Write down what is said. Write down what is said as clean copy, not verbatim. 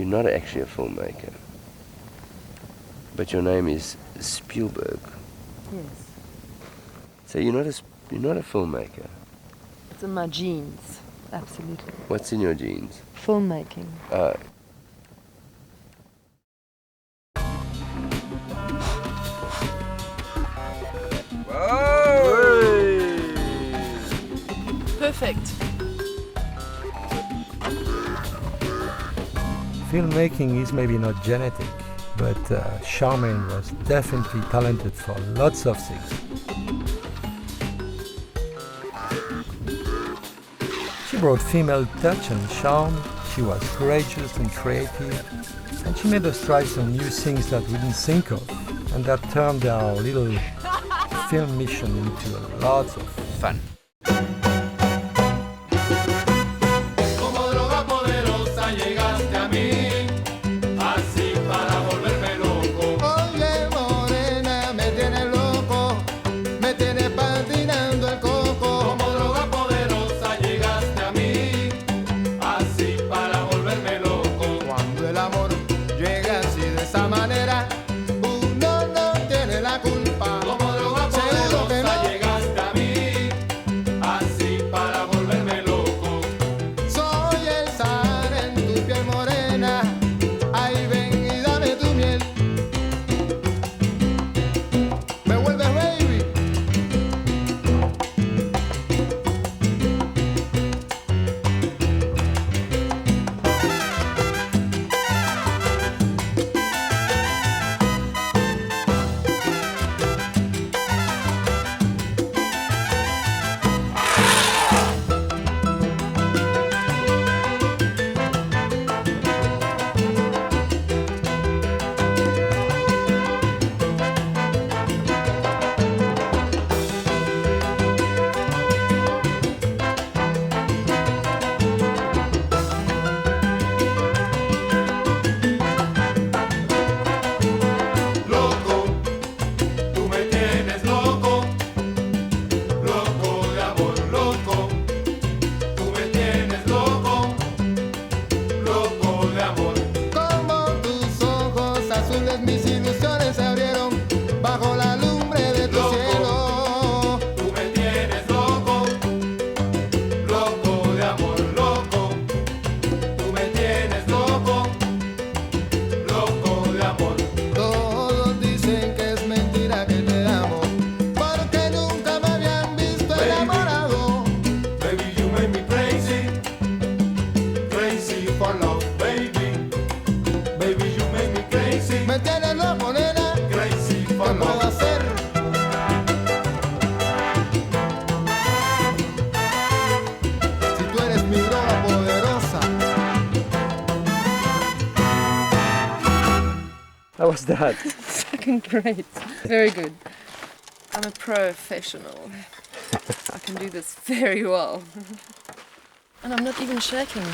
You're not actually a filmmaker. But your name is Spielberg. Yes. So you're not a filmmaker. It's in my genes, absolutely. What's in your genes? Filmmaking. Oh. Perfect. Filmmaking is maybe not genetic, but Charmaine was definitely talented for lots of things. She brought female touch and charm, she was courageous and creative, and she made us try some new things that we didn't think of, and that turned our little film mission into lots of fun. How was that? Fucking great. Very good. I'm a professional. I can do this very well. And I'm not even shaking.